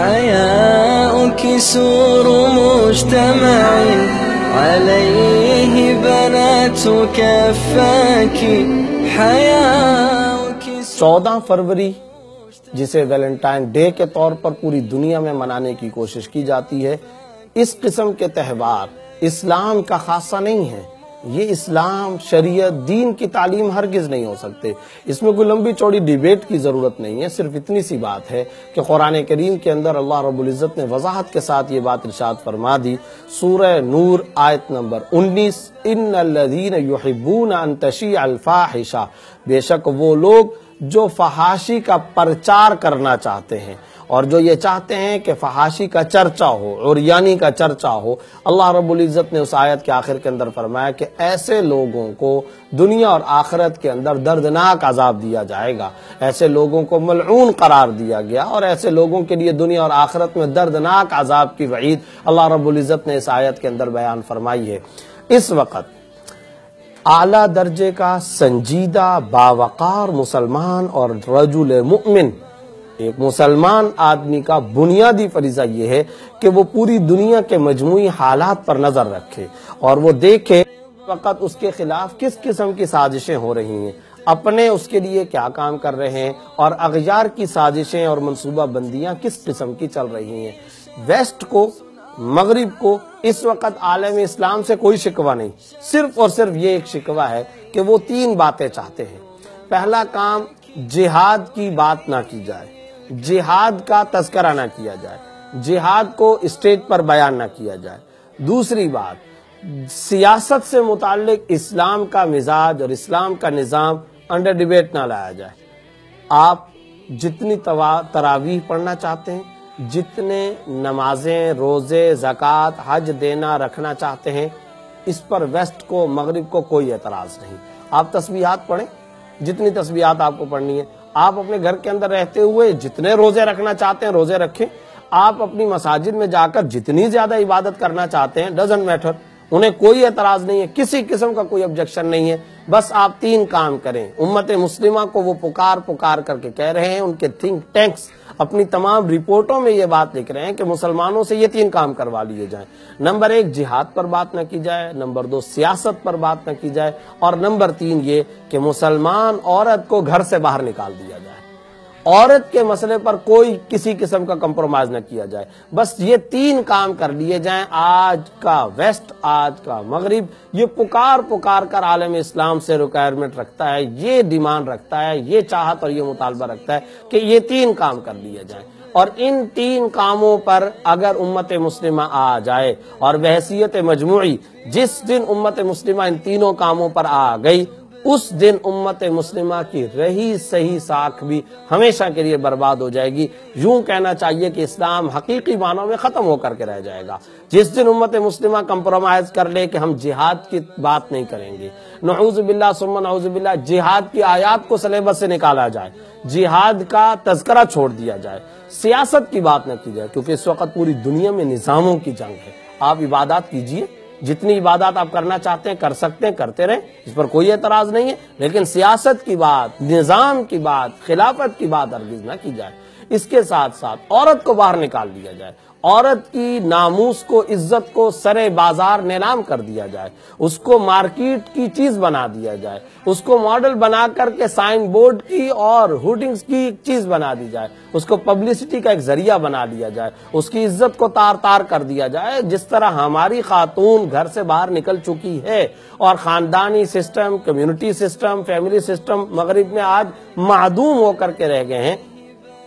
حياؤك سور مجتمع عليه بنات كفاك حياؤك 14 فروری جسے ویلنٹائن ڈے کے طور پر پوری دنیا میں منانے کی کوشش کی جاتی ہے، اس قسم کے تہوار اسلام کا خاصہ نہیں ہے۔ یہ اسلام، شریعت، دین کی تعلیم ہرگز نہیں ہو سکتے۔ اس میں کوئی لمبی چوڑی ڈیبیٹ کی ضرورت نہیں ہے، صرف اتنی سی بات ہے کہ قرآن کریم کے اندر اللہ رب العزت نے وضاحت کے ساتھ یہ بات ارشاد فرما دی۔ سورہ نور آیت نمبر 19، ان الذین یحبون ان تشیع الفاحشہ، بے شک وہ لوگ جو فحاشی کا پرچار کرنا چاہتے ہیں اور جو یہ چاہتے ہیں کہ فحاشی کا چرچا ہو، عریانی کا چرچا ہو۔ اللہ رب العزت نے اس آیت کے آخر کے اندر فرمایا کہ ایسے لوگوں کو دنیا اور آخرت کے اندر دردناک عذاب دیا جائے گا، ایسے لوگوں کو ملعون قرار دیا گیا، اور ایسے لوگوں کے لیے دنیا اور آخرت میں دردناک عذاب کی وعید اللہ رب العزت نے اس آیت کے اندر بیان فرمائی ہے۔ اس وقت اعلیٰ درجے کا سنجیدہ باوقار مسلمان اور رجل مؤمن، ایک مسلمان آدمی کا بنیادی فریضہ یہ ہے کہ وہ پوری دنیا کے مجموعی حالات پر نظر رکھے اور وہ دیکھے وقت اس کے خلاف کس قسم کی سازشیں ہو رہی ہیں، اپنے اس کے لیے کیا کام کر رہے ہیں، اور اغیار کی سازشیں اور منصوبہ بندیاں کس قسم کی چل رہی ہیں۔ ویسٹ کو، مغرب کو اس وقت عالم اسلام سے کوئی شکوہ نہیں، صرف اور صرف یہ ایک شکوہ ہے کہ وہ 3 باتیں چاہتے ہیں۔ پہلا کام، جہاد کی بات نہ کی جائے، جہاد کا تذکرہ نہ کیا جائے، جہاد کو اسٹیج پر بیان نہ کیا جائے۔ دوسری بات، سیاست سے متعلق اسلام کا مزاج اور اسلام کا نظام انڈر ڈیبیٹ نہ لایا جائے۔ آپ جتنی تراویح پڑھنا چاہتے ہیں، جتنے نمازیں، روزے، زکوٰۃ، حج دینا رکھنا چاہتے ہیں، اس پر ویسٹ کو، مغرب کو کوئی اعتراض نہیں۔ آپ تسبیحات پڑھیں، جتنی تسبیحات آپ کو پڑھنی ہے۔ آپ اپنے گھر کے اندر رہتے ہوئے جتنے روزے رکھنا چاہتے ہیں روزے رکھیں۔ آپ اپنی مساجد میں جا کر جتنی زیادہ عبادت کرنا چاہتے ہیں، ڈزنٹ میٹر، انہیں کوئی اعتراض نہیں ہے، کسی قسم کا کوئی آبجیکشن نہیں ہے۔ بس آپ 3 کام کریں۔ امت مسلمہ کو وہ پکار کر کے کہہ رہے ہیں، ان کے تھنک ٹینکس اپنی تمام رپورٹوں میں یہ بات لکھ رہے ہیں کہ مسلمانوں سے یہ 3 کام کروا لیے جائیں۔ نمبر 1، جہاد پر بات نہ کی جائے، نمبر 2، سیاست پر بات نہ کی جائے، اور نمبر 3 یہ کہ مسلمان عورت کو گھر سے باہر نکال دیا جائے۔ عورت کے مسئلے پر کوئی کسی قسم کا کمپرومائز نہ کیا جائے۔ بس یہ 3 کام کر لیے جائیں۔ آج کا ویسٹ، آج کا مغرب یہ پکار کر عالم اسلام سے ریکوائرمنٹ رکھتا ہے، یہ ڈیمانڈ رکھتا ہے، یہ چاہت اور یہ مطالبہ رکھتا ہے کہ یہ 3 کام کر لیے جائیں۔ اور ان 3 کاموں پر اگر امت مسلمہ آ جائے، اور بحیثیت مجموعی جس دن امت مسلمہ ان 3 کاموں پر آ گئی، اس دن امت مسلمہ کی رہی صحیح ساکھ بھی ہمیشہ کے لیے برباد ہو جائے گی۔ یوں کہنا چاہیے کہ اسلام حقیقی معنوں میں ختم ہو کر کے رہ جائے گا۔ جس دن امت مسلمہ کمپرومائز کر لے کہ ہم جہاد کی بات نہیں کریں گے، نعوذ باللہ ثم نعوذ باللہ، جہاد کی آیات کو سلیبس سے نکالا جائے، جہاد کا تذکرہ چھوڑ دیا جائے، سیاست کی بات نہ کی جائے، کیونکہ اس وقت پوری دنیا میں نظاموں کی جنگ ہے۔ آپ عبادات کیجئے، جتنی عبادات آپ کرنا چاہتے ہیں کر سکتے ہیں، کرتے رہیں، اس پر کوئی اعتراض نہیں ہے، لیکن سیاست کی بات، نظام کی بات، خلافت کی بات ہرگز نہ کی جائے۔ اس کے ساتھ ساتھ عورت کو باہر نکال دیا جائے، عورت کی ناموس کو، عزت کو سرے بازار نیلام کر دیا جائے، اس کو مارکیٹ کی چیز بنا دیا جائے، اس کو ماڈل بنا کر کے سائن بورڈ کی اور ہوڈنگز کی چیز بنا دی جائے، اس کو پبلسٹی کا ایک ذریعہ بنا لیا جائے، اس کی عزت کو تار کر دیا جائے۔ جس طرح ہماری خاتون گھر سے باہر نکل چکی ہے اور خاندانی system, community system, family system مغرب میں آج معدوم ہو کر کے رہ گئے ہیں،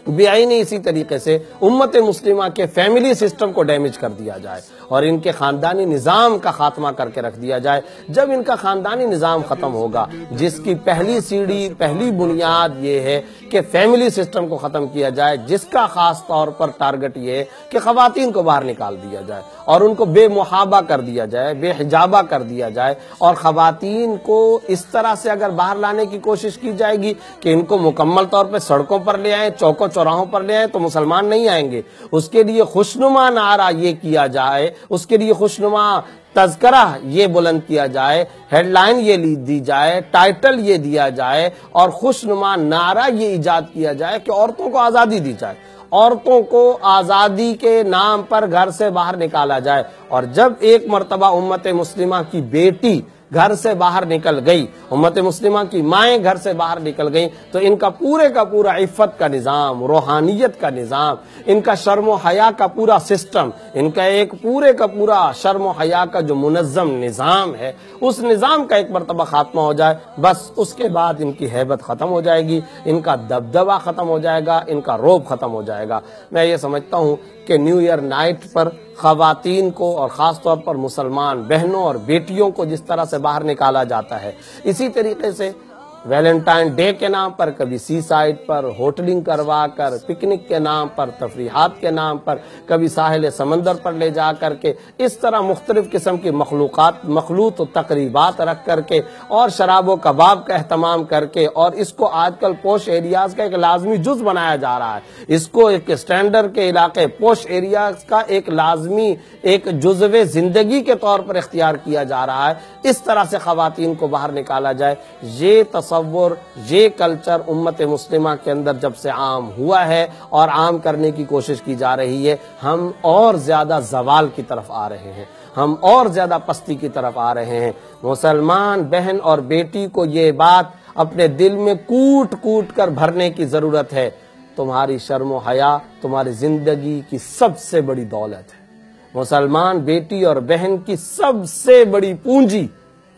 بے آئینی اسی طریقے سے امت مسلمہ کے فیملی سسٹم کو ڈیمیج کر دیا جائے اور ان کے خاندانی نظام کا خاتمہ کر کے رکھ دیا جائے۔ جب ان کا خاندانی نظام ختم ہوگا، جس کی پہلی سیڑھی، پہلی بنیاد یہ ہے کہ فیملی سسٹم کو ختم کیا جائے، جس کا خاص طور پر ٹارگٹ یہ ہے کہ خواتین کو باہر نکال دیا جائے اور ان کو بے محابہ کر دیا جائے، بے حجابہ کر دیا جائے، اور خواتین کو اس طرح سے اگر باہر لانے کی کوشش کی جائے گی کہ ان کو مکمل طور پہ سڑکوں پر لے آئیں، چوکوں چوراہوں پر لے آئیں، تو مسلمان نہیں آئیں گے۔ اس کے لیے خوشنما نعرہ یہ کیا جائے، اس کے لیے خوشنما تذکرہ یہ بلند کیا جائے، ہیڈ لائن یہ دی جائے، ٹائٹل یہ دیا جائے، اور خوشنما نعرہ یہ ایجاد کیا جائے کہ عورتوں کو آزادی دی جائے، عورتوں کو آزادی کے نام پر گھر سے باہر نکالا جائے، اور جب ایک مرتبہ امت مسلمہ کی بیٹی گھر سے باہر نکل گئی، امت مسلمہ کی مائیں گھر سے باہر نکل گئیں، تو ان کا پورا عفت کا نظام، روحانیت کا نظام، ان کا شرم و حیا کا پورا سسٹم، ان کا ایک پورا شرم و حیا کا جو منظم نظام ہے، اس نظام کا ایک مرتبہ خاتمہ ہو جائے، بس اس کے بعد ان کی ہیبت ختم ہو جائے گی، ان کا دبدبہ ختم ہو جائے گا، ان کا رعب ختم ہو جائے گا۔ میں یہ سمجھتا ہوں کہ نیو ایئر نائٹ پر خواتین کو اور خاص طور پر مسلمان بہنوں اور بیٹیوں کو جس طرح سے باہر نکالا جاتا ہے، اسی طریقے سے ویلنٹائن ڈے کے نام پر کبھی سی سائڈ پر ہوٹلنگ کروا کر، پکنک کے نام پر، تفریحات کے نام پر، کبھی ساحل سمندر پر لے جا کر کے، اس طرح مختلف قسم کی مخلوط تقریبات رکھ کر کے، اور شراب و کباب کا اہتمام کر کے، اور اس کو آج کل پوش ایریاز کا ایک لازمی جز بنایا جا رہا ہے، اس کو ایک اسٹینڈرڈ کے علاقے پوش ایریاز کا ایک لازمی ایک جزو زندگی کے طور پر اختیار کیا جا رہا ہے۔ اس طرح سے خواتین کو باہر نکالا جائے، یہ یہ کلچر امت مسلمہ کے اندر جب سے عام ہوا ہے اور عام کرنے کی کوشش کی جا رہی ہے، ہم اور زیادہ زوال کی طرف آ رہے ہیں، ہم اور زیادہ پستی کی طرف آ رہے ہیں۔ مسلمان بہن اور بیٹی کو یہ بات اپنے دل میں کوٹ کر بھرنے کی ضرورت ہے، تمہاری شرم و حیا تمہاری زندگی کی سب سے بڑی دولت ہے۔ مسلمان بیٹی اور بہن کی سب سے بڑی پونجی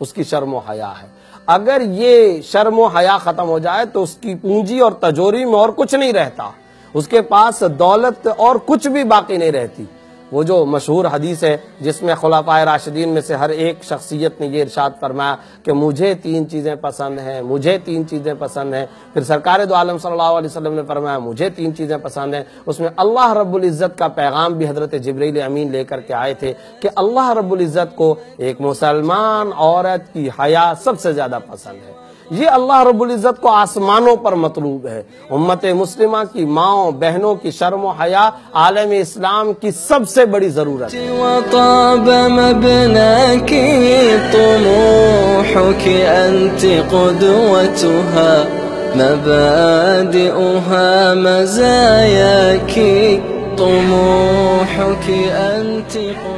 اس کی شرم و حیا ہے۔ اگر یہ شرم و حیا ختم ہو جائے تو اس کی پونجی اور تجوری میں اور کچھ نہیں رہتا، اس کے پاس دولت اور کچھ بھی باقی نہیں رہتی۔ وہ جو مشہور حدیث ہے جس میں خلفائے راشدین میں سے ہر ایک شخصیت نے یہ ارشاد فرمایا کہ مجھے 3 چیزیں پسند ہیں، مجھے 3 چیزیں پسند ہیں، پھر سرکار دو عالم صلی اللہ علیہ وسلم نے فرمایا مجھے 3 چیزیں پسند ہیں، اس میں اللہ رب العزت کا پیغام بھی حضرت جبرائیل امین لے کر کے آئے تھے کہ اللہ رب العزت کو ایک مسلمان عورت کی حیا سب سے زیادہ پسند ہے۔ یہ اللہ رب العزت کو آسمانوں پر مطلوب ہے۔ امت مسلمہ کی ماؤں بہنوں کی شرم و حیا عالم اسلام کی سب سے بڑی ضرورت ہے۔ وطاب مبناك طموحك أنت قدوتها مبادئها مزاياك طموحك أنت قدوتها